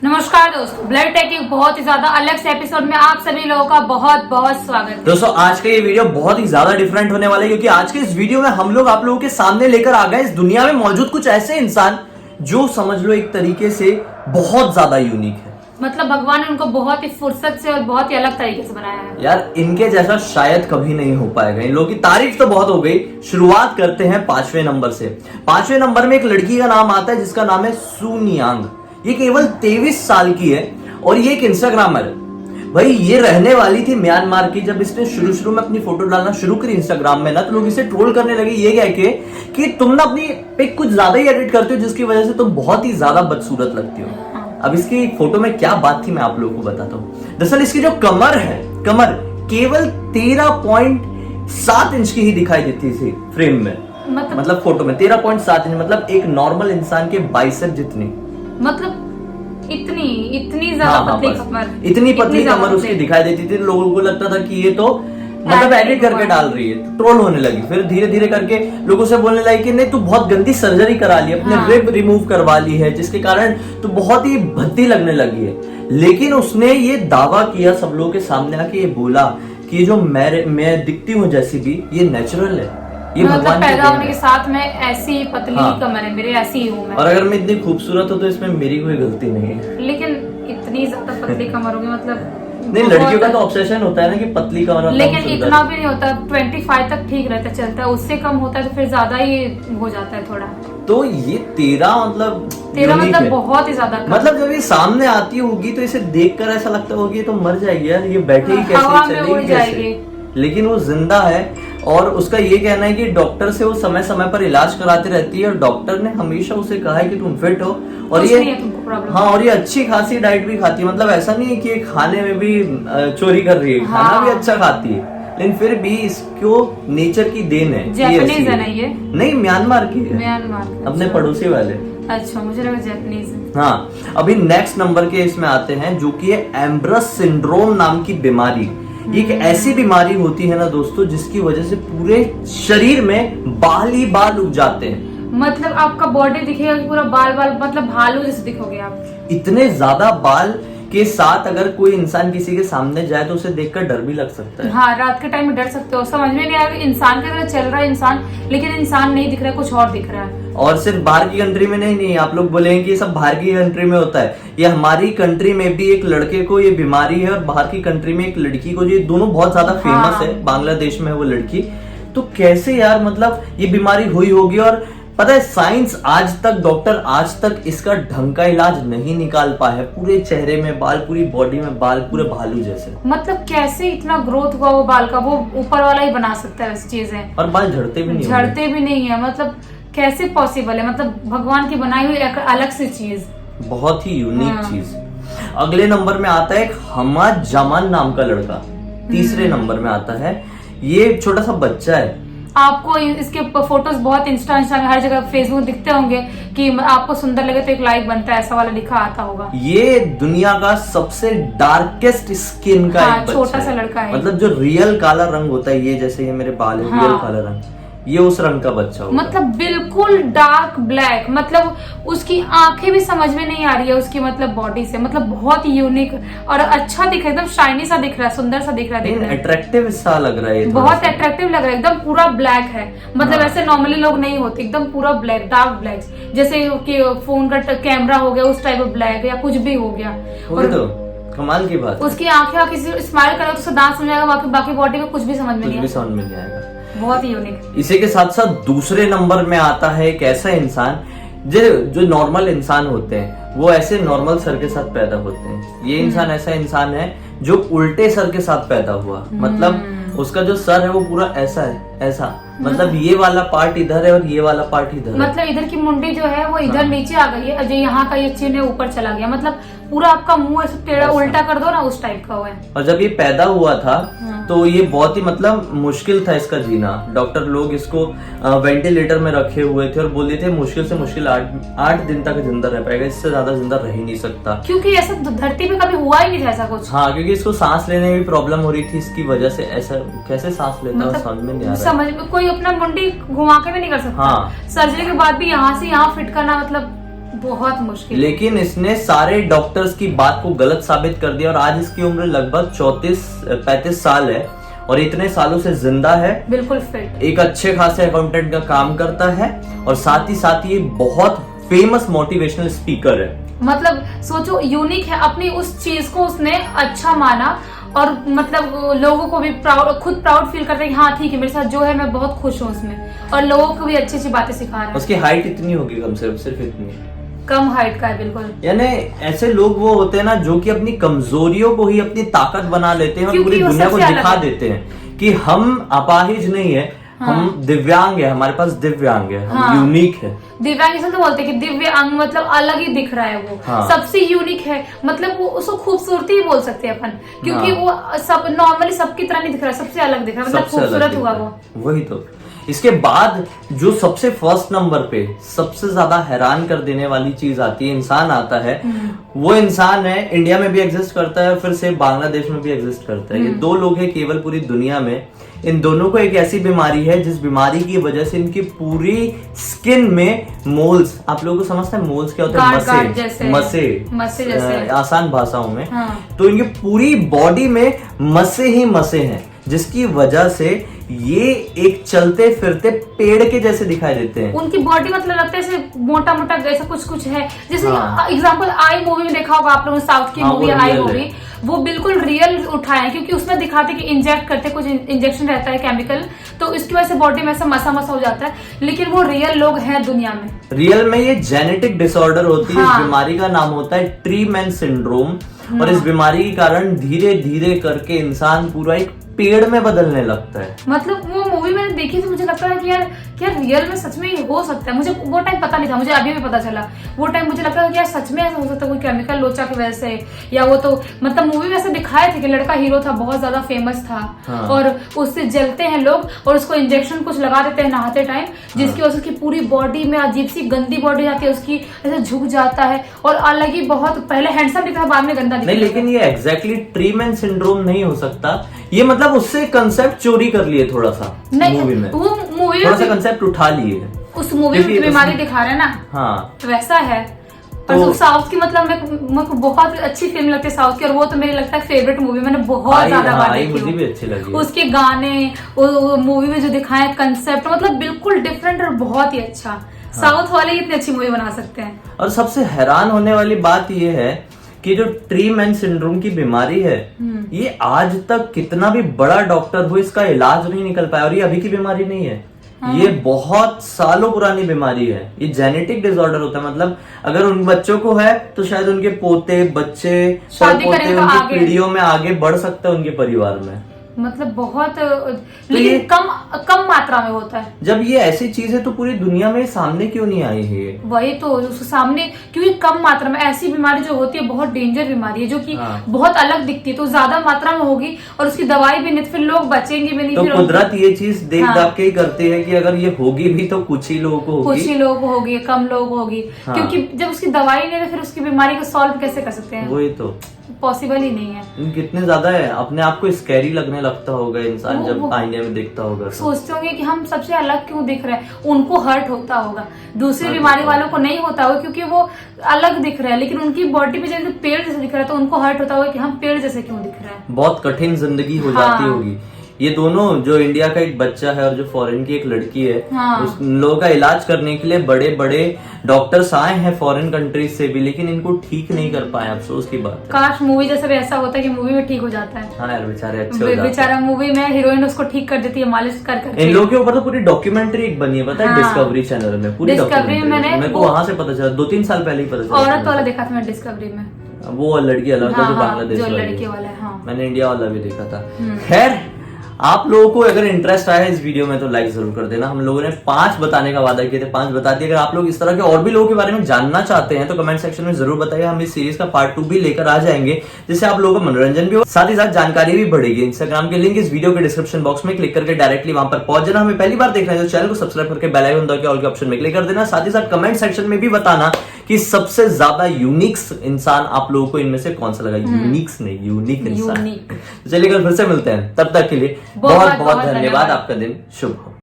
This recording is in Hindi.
नमस्कार दोस्तों, ब्लड टेक के बहुत ही ज्यादा अलग से एपिसोड में आप सभी लोगों का बहुत बहुत स्वागत है। दोस्तों आज का ये वीडियो बहुत ही ज्यादा डिफरेंट होने वाला है क्योंकि आज के इस वीडियो में हम लोग आप लोगों के सामने लेकर आ गए इस दुनिया में मौजूद कुछ ऐसे इंसान जो समझ लो एक तरीके से बहुत ज्यादा यूनिक है। मतलब भगवान ने उनको बहुत ही फुर्सत से और बहुत ही अलग तरीके से बनाया है। यार इनके जैसा शायद कभी नहीं हो पाएगा। इन लोगों की तारीफ तो बहुत हो गई। शुरुआत करते हैं 5वें नंबर से। 5वें नंबर में एक लड़की का नाम आता है जिसका नाम है सू नियांग। ये केवल 23 साल की है और ये एक इंस्टाग्रामर है। भाई ये रहने वाली थी म्यांमार की। जब इसने शुरू में अपनी फोटो डालना शुरू करी इंस्टाग्राम में ना, तो लोग इसे ट्रोल करने लगे ये कह के कि तुम ना अपनी पिक कुछ ज्यादा ही एडिट करते हो जिसकी वजह से तुम बहुत ही ज्यादा बदसूरत लगती हो। अब इसकी फोटो में क्या बात थी मैं आप लोगों को बताता हूँ। दरअसल इसकी जो कमर है, कमर केवल 13.7 इंच की ही दिखाई देती थी फ्रेम में। मतलब फोटो में 13.7 इंच, मतलब एक नॉर्मल इंसान के बाइसेप जितनी, मतलब इतनी ज्यादा पतली कमर, इतनी पतली कमर उसकी दिखाई देती थी। लोगों को लगता था कि ये तो मतलब एडिट करके डाल रही है, तो ट्रोल होने लगी। फिर धीरे धीरे करके लोगों से बोलने लगी कि नहीं तू बहुत गंदी सर्जरी करा ली, अपने रिब रिमूव करवा ली है, जिसके कारण तू बहुत ही भद्दी लगने लगी है। लेकिन उसने ये दावा किया सब लोगों के सामने आके, ये बोला कि जो मैं दिखती हूँ जैसी भी, ये नेचुरल है, ये मतलब पैदा होने के साथ में ऐसी पतली कमर है मेरे, ऐसी ही हूँ मैं। और अगर मैं इतनी खूबसूरत हूँ तो इसमें मेरी कोई गलती नहीं है। लेकिन इतनी ज्यादा पतली कमर होगी, मतलब नहीं, लड़कियों का तो ऑब्सेशन होता है ना कि पतली कमर। लेकिन इतना भी नहीं होता, 25 तक ठीक रहता, चलता है। उससे कम होता है तो फिर ज्यादा ही हो जाता है थोड़ा। तो ये 13 मतलब बहुत ही ज्यादा, मतलब जब ये सामने आती होगी तो इसे देखकर ऐसा लगता होगा ये तो मर जाएगी यार, ये बैठे ही कैसे, चलेगी कैसे। लेकिन वो जिंदा है और उसका ये कहना है कि डॉक्टर से वो समय समय पर इलाज कराती रहती है और डॉक्टर ने हमेशा उसे कहा है कि तुम फिट हो और ये हाँ, और ये अच्छी खासी डाइट भी खाती है। मतलब ऐसा नहीं है कि ये खाने में भी चोरी कर रही है, खाना भी अच्छा खाती है, लेकिन फिर भी इसको नेचर की देन है। जैपनीज है ना ये? नहीं, म्यांमार की है, म्यांमार अपने पड़ोसी वाले। अच्छा, मुझे लगा जैपनीज है। हाँ, अभी नेक्स्ट नंबर के इसमें आते हैं जो कि है एम्ब्रस सिंड्रोम नाम की बीमारी। एक ऐसी बीमारी होती है ना दोस्तों जिसकी वजह से पूरे शरीर में बाल ही बाल उग जाते हैं। मतलब आपका बॉडी दिखेगा कि पूरा बाल बाल, मतलब भालू जैसे दिखोगे आप। इतने ज्यादा बाल के साथ अगर कोई इंसान किसी के सामने जाए तो उसे देखकर डर भी लग सकता है। हाँ, रात के टाइम में डर सकते हो। समझ में नहीं आएगा इंसान की तरह चल रहा है इंसान, लेकिन इंसान नहीं दिख रहा है, कुछ और दिख रहा है। और सिर्फ बाहर की कंट्री में नहीं, आप लोग बोलेंगे कि ये सब बाहर की कंट्री में होता है। ये हमारी कंट्री में भी एक लड़के को ये बीमारी है और बाहर की कंट्री में एक लड़की को। ये दोनों बहुत ज्यादा फेमस है। बांग्लादेश में है वो लड़की। तो कैसे यार, मतलब ये बीमारी हुई होगी। और पता है साइंस आज तक, डॉक्टर आज तक इसका ढंग का इलाज नहीं निकाल पाए है। पूरे चेहरे में बाल, पूरी बॉडी में बाल, पूरे भालू जैसे। मतलब कैसे इतना ग्रोथ हुआ वो बाल का? वो ऊपर वाला ही बना सकता है वैसी चीजें। और बाल झड़ते भी नहीं है। मतलब कैसे पॉसिबल है? मतलब भगवान की बनाई हुई एक अलग सी चीज, बहुत ही यूनिक चीज। अगले नंबर में आता है एक हम्मद जमान नाम का लड़का। तीसरे नंबर में आता है। ये छोटा सा बच्चा है। आपको इसके फोटोज बहुत इंस्टा में हर जगह फेसबुक दिखते होंगे कि आपको सुंदर लगे तो एक लाइक बनता है, ऐसा वाला लिखा आता होगा। ये दुनिया का सबसे डार्केस्ट स्किन का एक बच्चा छोटा सा लड़का है। मतलब जो रियल काला रंग होता है, ये जैसे ये मेरे बाल है, रियल काला रंग, ये उस रंग का बच्चा होगा। मतलब बिल्कुल डार्क ब्लैक। मतलब उसकी आंखें भी समझ में नहीं आ रही है उसकी मतलब बॉडी से। मतलब बहुत यूनिक और अच्छा दिख रहा है, एकदम शाइनी सा दिख रहा है, सुंदर सा दिख रहा है, अट्रैक्टिव सा लग रहा है, बहुत अट्रैक्टिव लग रहा है। एकदम पूरा ब्लैक है। मतलब ऐसे नॉर्मली लोग नहीं होते, एकदम पूरा ब्लैक, डार्क ब्लैक, जैसे कि फोन का कैमरा हो गया उस टाइप ऑफ ब्लैक, या कुछ भी हो गया। और तो कमाल की बात, उसकी आंखें किसी स्माइल करो तो उसका दांत समझ आएगा, बाकी बॉडी में कुछ भी समझ में नहीं आएगा। बहुत ही यूनिक। इसी के साथ साथ दूसरे नंबर में आता है एक ऐसा इंसान जो नॉर्मल इंसान होते हैं, वो ऐसे नॉर्मल सर के साथ पैदा होते हैं। ये इंसान ऐसा इंसान है जो उल्टे सर के साथ पैदा हुआ। मतलब उसका जो सर है वो पूरा ऐसा है, ऐसा। मतलब ये वाला पार्ट इधर है और ये वाला पार्ट इधर है। मतलब इधर की मुंडी जो है वो इधर नीचे आ गई है, जो यहाँ का ये चिन्ह है ऊपर चला गया। मतलब पूरा आपका मुंह ऐसे टेढ़ा उल्टा कर दो ना, उस टाइप का हुआ है। और जब ये पैदा हुआ था तो ये बहुत ही मतलब मुश्किल था इसका जीना। डॉक्टर लोग इसको वेंटिलेटर में रखे हुए थे और बोलते थे मुश्किल से मुश्किल 8 दिन तक जिंदा रह पाएगा, इससे ज्यादा जिंदा रह ही नहीं सकता। क्योंकि ऐसा धरती पे कभी हुआ ही नहीं था ऐसा कुछ। हाँ, क्योंकि इसको सांस लेने में भी प्रॉब्लम हो रही थी इसकी वजह से। ऐसा कैसे सांस लेता है समझ में नहीं आ रहा। समझ में कोई अपना मुंडी घुमा के भी नहीं कर सकता। हाँ। सर्जरी के बाद भी यहाँ से यहाँ फिट करना मतलब बहुत मुश्किल। लेकिन इसने सारे डॉक्टर्स की बात को गलत साबित कर दिया और आज इसकी उम्र लगभग 34-35 साल है और इतने सालों से जिंदा है, बिल्कुल फिट, एक अच्छे खासे अकाउंटेंट का काम करता है और साथ ही साथ ये बहुत फेमस मोटिवेशनल स्पीकर है। मतलब सोचो, यूनिक है, अपनी उस चीज को उसने अच्छा माना और मतलब लोगों को भी खुद प्राउड फील करते हैं कि हाँ ठीक है, मेरे साथ जो है मैं बहुत खुश हूँ उसमें, और लोगों को भी अच्छी अच्छी बातें सिखा रहा है। उसकी हाइट इतनी होगी कम से कम, सिर्फ इतनी, कम हाइट का है बिल्कुल। यानी ऐसे लोग वो होते हैं ना जो कि अपनी कमजोरियों को ही अपनी ताकत बना लेते हैं और पूरी दुनिया को दिखा देते हैं कि हम अपाहिज नहीं है, हम दिव्यांग है, हमारे पास दिव्यांग है, हम यूनिक है। दिव्यांग इसलिए तो बोलते हैं कि दिव्य अंग मतलब अलग ही दिख रहा है, वो सबसे यूनिक है, मतलब वो उसको खूबसूरती ही बोल सकते हैं अपन, क्योंकि वो सब नॉर्मली सबकी तरह नहीं दिख रहा है, सबसे अलग दिख रहा है, मतलब खूबसूरत हुआ वो। वही तो। इसके बाद जो सबसे फर्स्ट नंबर पे सबसे ज्यादा हैरान कर देने वाली चीज आती है, इंसान आता है, वो इंसान है, इंडिया में भी एग्जिस्ट करता है, फिर से बांग्लादेश में भी एग्जिस्ट करता है। ये दो लोग हैं केवल पूरी दुनिया में। इन दोनों को एक ऐसी बीमारी है जिस बीमारी की वजह से इनकी पूरी स्किन में मोल्स, आप लोगों को समझते हैं मोल्स क्या होता है? मसे जैसे आसान भाषाओं में। तो इनकी पूरी बॉडी में मसे ही मसे हैं, जिसकी वजह से ये एक चलते फिरते पेड़ के जैसे दिखाई देते हैं। उनकी बॉडी मतलब लगता है ऐसे मोटा मोटा ऐसा कुछ है, जैसे एग्जांपल आई मूवी में देखा होगा आप लोगों ने, साउथ की मूवी आई मूवी, वो बिल्कुल रियल उठाए हैं, क्योंकि उसमें दिखाते कि इंजेक्ट करते, कुछ इंजेक्शन रहता है केमिकल, तो इसकी वजह से बॉडी में ऐसा मसा मसा हो जाता है, लेकिन वो रियल लोग हैं दुनिया में। रियल में ये जेनेटिक डिसऑर्डर होती है। इस बीमारी का नाम होता है ट्री मैन सिंड्रोम, और इस बीमारी के कारण धीरे धीरे करके इंसान पूरा एक पेड़ में बदलने लगता है। मतलब वो मूवी मैंने देखी तो मुझे लगता है कि यार क्या रियल में सच में ये हो सकता है। मुझे वो टाइम पता नहीं था, मुझे अभी भी पता चला। वो टाइम मुझे लगता था कि यार सच में ऐसा हो सकता है, कोई केमिकल लोचा की वजह से, या वो तो मतलब मूवी में ऐसे दिखाए थे कि लड़का हीरो था, बहुत ज्यादा फेमस था, और उससे जलते हैं लोग और उसको इंजेक्शन कुछ लगा देते हैं नहाते टाइम, जिसकी वजह से उसकी पूरी बॉडी में अजीब सी गंदी बॉडी जाती है, उसकी ऐसे झुक जाता है और अलग ही बहुत पहले हैंडसम दिखता है, बाद में गंदा दिखता है। लेकिन ये एग्जैक्टली ट्री मैन सिंड्रोम नहीं हो सकता, ये मतलब उससे कंसेप्ट चोरी कर लिए थोड़ा सा मूवी में, वो मूवी थोड़ा सा कंसेप्ट उठा लिए उस मूवी में बीमारी दिखा रहे हैं ना, वैसा है। तो साउथ की मतलब मेरे को बहुत अच्छी फिल्म लगती है साउथ की, और वो तो मेरी लगता है फेवरेट मूवी, मैंने बहुत ज्यादा बार देखी। मुझे भी अच्छी लगी। उसके गाने, वो मूवी में जो दिखाए कंसेप्ट, मतलब बिल्कुल डिफरेंट और बहुत ही अच्छा। साउथ वाले इतनी अच्छी मूवी बना सकते हैं। और सबसे हैरान होने वाली बात ये है कि जो ट्री मैन सिंड्रोम की बीमारी है, ये आज तक कितना भी बड़ा डॉक्टर हो, इसका इलाज नहीं निकल पाया। और ये अभी की बीमारी नहीं है, ये बहुत सालों पुरानी बीमारी है। ये जेनेटिक डिसऑर्डर होता है, मतलब अगर उन बच्चों को है तो शायद उनके पोते, बच्चे, पोते उनकी पीढ़ियों में आगे बढ़ सकता है उनके परिवार में। मतलब बहुत, लेकिन कम मात्रा में होता है। जब ये ऐसी चीज है तो पूरी दुनिया में सामने क्यों नहीं आई है ये? वही तो, उसके सामने क्योंकि कम मात्रा में ऐसी बीमारी जो होती है, बहुत डेंजर बीमारी है, जो कि बहुत अलग दिखती है, तो ज्यादा मात्रा में होगी और उसकी दवाई भी नहीं, फिर लोग बचेंगे भी नहीं। तो कुदरत ये चीज देख दाख के ही करती है कि अगर ये होगी भी तो कुछ ही लोगों को होगी, कुछ ही लोगों को होगी, कम लोगों को होगी। क्योंकि जब उसकी दवाई नहीं है तो फिर उसकी बीमारी को सॉल्व कैसे कर सकते हैं? वही तो, पॉसिबल ही नहीं है। कितने ज्यादा है, अपने आप को स्कैरी लगने लगता होगा इंसान जब आईने में देखता होगा। सोचते होंगे कि हम सबसे अलग क्यों दिख रहे हैं, उनको हर्ट होता होगा, दूसरी बीमारी वालों को नहीं होता होगा क्योंकि वो अलग दिख रहे हैं, लेकिन उनकी बॉडी पे जैसे पेड़ जैसे दिख रहा है तो उनको हर्ट होता होगा कि हम पेड़ जैसे क्यों दिख रहे हैं। बहुत कठिन जिंदगी हो जाती होगी। ये दोनों, जो इंडिया का एक बच्चा है और जो फॉरेन की एक लड़की है, उस लोगों का इलाज करने के लिए बड़े बड़े डॉक्टर्स आए हैं फॉरेन कंट्रीज से भी, लेकिन इनको ठीक नहीं कर पाए। अफसोस की बात है। काश मूवी जैसा भी ऐसा होता है कि मूवी में ठीक हो जाता है। हाँ यार, बेचारे अच्छे हो जाते हैं। बेचारा मूवी में हीरोइन उसको ठीक कर देती है, मालिश कर। इन लोगों के ऊपर तो पूरी डॉक्यूमेंट्री एक बनी है, पता है, डिस्कवरी चैनल में। पूरी डिस्कवरी में मेरे को वहां से पता चला, 2-3 साल पहले ही पता चला। औरत वाला देखा था मैं डिस्कवरी में, वो लड़की अलग था, जो बांग्लादेश लड़की वाला है। मैंने इंडिया वाला भी देखा था। खैर, आप लोगों को अगर इंटरेस्ट आया इस वीडियो में तो लाइक जरूर कर देना। हम लोगों ने 5 बताने का वादा किया थे, 5 बता दिए। अगर आप लोग इस तरह के और भी लोगों के बारे में जानना चाहते हैं तो कमेंट सेक्शन में जरूर बताइए। हम इस सीरीज का पार्ट 2 भी लेकर आ जाएंगे, जिससे आप लोगों का मनोरंजन भी हो, साथ ही साथ जानकारी भी बढ़ेगी। इंस्टाग्राम के लिंक इस वीडियो के डिस्क्रिप्शन बॉक्स में क्लिक करके डायरेक्टली वहां पर पहुंच जाना। हमें पहली बार देख रहे हैं तो चैनल को सब्सक्राइब करके बेल आइकन दबा के ऑल के ऑप्शन में क्लिक कर देना। साथ ही साथ कमेंट सेक्शन में भी बताना कि सबसे ज्यादा यूनिक्स इंसान आप लोगों को इनमें से कौन सा लगा। यूनिक्स नहीं, यूनिक इंसान। चलिए कल फिर से मिलते हैं, तब तक के लिए बहुत बहुत धन्यवाद। आपका दिन शुभ हो।